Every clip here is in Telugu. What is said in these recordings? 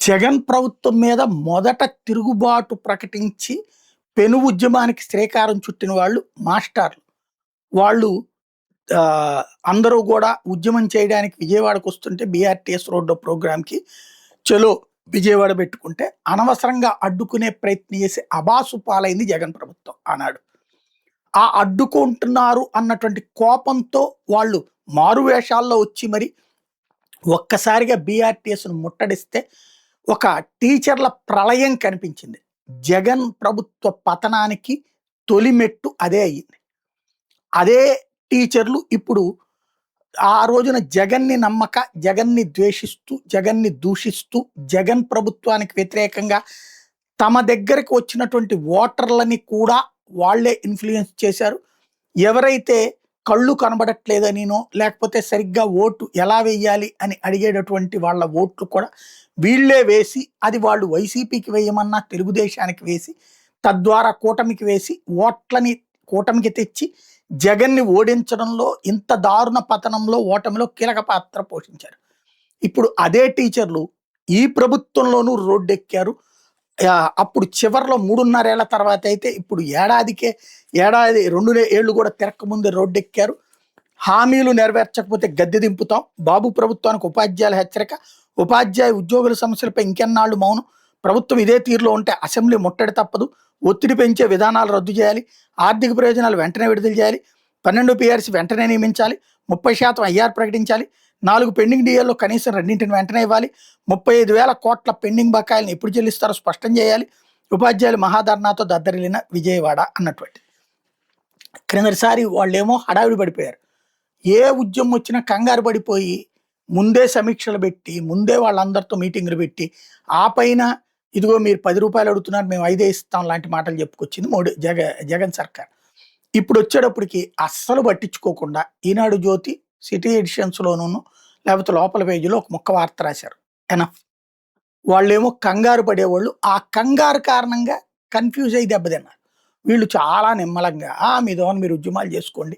జగన్ ప్రభుత్వం మీద మొదట తిరుగుబాటు ప్రకటించి పెను ఉద్యమానికి శ్రీకారం చుట్టిన వాళ్ళు మాస్టర్లు. వాళ్ళు అందరూ గూడా ఉద్యమం చేయడానికి విజయవాడకు వస్తుంటే బీఆర్టీఎస్ రోడ్డు ప్రోగ్రామ్‌కి చలో విజయవాడ పెట్టుకుంటే అనవసరంగా అడ్డుకునే ప్రయత్నం చేసి అబాసు పాలైంది జగన్ ప్రభుత్వం ఆనాడు. ఆ అడ్డుకుంటున్నారు అన్నటువంటి కోపంతో వాళ్ళు మారువేషాల్లో వచ్చి మరి ఒక్కసారిగా బీఆర్టీఎస్‌ను ముట్టడిస్తే ఒక టీచర్ల ప్రళయం కనిపించింది. జగన్ ప్రభుత్వ పతనానికి తొలి మెట్టు అదే అయ్యింది. అదే టీచర్లు ఇప్పుడు ఆ రోజున జగన్‌ని నమ్మక, జగన్‌ని ద్వేషిస్తూ, జగన్‌ని దూషిస్తూ, జగన్ ప్రభుత్వానికి వ్యతిరేకంగా తమ దగ్గరికి వచ్చినటువంటి ఓటర్లని కూడా వాళ్ళే ఇన్‌ఫ్లూయెన్స్ చేశారు. ఎవరైతే కళ్ళు కనబడట్లేదనినో, లేకపోతే సరిగ్గా ఓటు ఎలా వెయ్యాలి అని అడిగేటటువంటి వాళ్ళ ఓట్లు కూడా వీళ్ళే వేసి, అది వాళ్ళు వైసీపీకి వేయమన్నా తెలుగుదేశానికి వేసి, తద్వారా కూటమికి వేసి, ఓట్లని కూటమికి తెచ్చి, జగన్‌ని ఓడించడంలో ఇంత దారుణ పతనంలో, ఓటమిలో కీలక పాత్ర పోషించారు. ఇప్పుడు అదే టీచర్లు ఈ ప్రభుత్వంలోనూ రోడ్డెక్కారు. అప్పుడు చివర్లో 3.5 ఏళ్ల తర్వాత అయితే ఇప్పుడు ఏడాది 2 ఏళ్ళు కూడా తిరక్కముందే రోడ్డెక్కారు. హామీలు నెరవేర్చకపోతే గద్దె దింపుతాం. బాబు ప్రభుత్వానికి ఉపాధ్యాయుల హెచ్చరిక. ఉపాధ్యాయ ఉద్యోగుల సమస్యలపై ఇంకెన్నాళ్లు మౌనం. ప్రభుత్వం ఇదే తీరులో ఉంటే అసెంబ్లీ ముట్టడి తప్పదు. ఒత్తిడి పెంచే విధానాలు రద్దు చేయాలి. ఆర్థిక ప్రయోజనాలు వెంటనే విడుదల చేయాలి. 12 పీఆర్సీ వెంటనే నియమించాలి. 30% ఐఆర్ ప్రకటించాలి. 4 పెండింగ్ డిఏల్లో కనీసం 2ంటిని వెంటనే ఇవ్వాలి. 35,000 కోట్ల పెండింగ్ బకాయిలను ఎప్పుడు చెల్లిస్తారో స్పష్టం చేయాలి. ఉపాధ్యాయులు మహాధర్నాతో దద్దరిల్లిన విజయవాడ అన్నటువంటి. క్రిందటిసారి వాళ్ళేమో హడావిడి పడిపోయారు. ఏ ఉద్యమం వచ్చినా కంగారు పడిపోయి ముందే సమీక్షలు పెట్టి, ముందే వాళ్ళందరితో మీటింగులు పెట్టి, ఆ పైన ఇదిగో మీరు రూ. 10 అడుగుతున్నారు, మేము 5 ఇస్తాం లాంటి మాటలు చెప్పుకొచ్చింది జగన్ సర్కార్. ఇప్పుడు వచ్చేటప్పటికి అస్సలు పట్టించుకోకుండా ఈనాడు జ్యోతి, సిటీ ఎడిషన్స్‌లోనూ లేకపోతే లోపల పేజీలో ఒక ముక్క వార్త రాశారు. ఎనఫ్. వాళ్ళేమో కంగారు పడేవాళ్ళు. ఆ కంగారు కారణంగా కన్‌ఫ్యూజ్ అయ్యి దెబ్బతిన్నారు. వీళ్ళు చాలా నిమ్మలంగా మీ దోన మీరు ఉద్యమాలు చేసుకోండి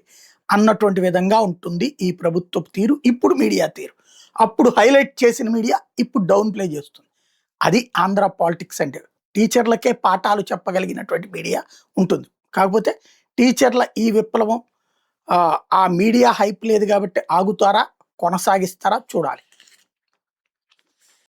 అన్నటువంటి విధంగా ఉంటుంది ఈ ప్రభుత్వపు తీరు. ఇప్పుడు మీడియా తీరు. అప్పుడు హైలైట్ చేసిన మీడియా ఇప్పుడు డౌన్ ప్లే చేస్తుంది. అది ఆంధ్ర పాలిటిక్స్ అంటే. టీచర్లకే పాఠాలు చెప్పగలిగినటువంటి మీడియా ఉంటుంది. కాకపోతే టీచర్ల ఈ విప్లవం ఆ మీడియా హైప్ లేదు కాబట్టి ఆగుతారా, కొనసాగిస్తారా చూడాలి.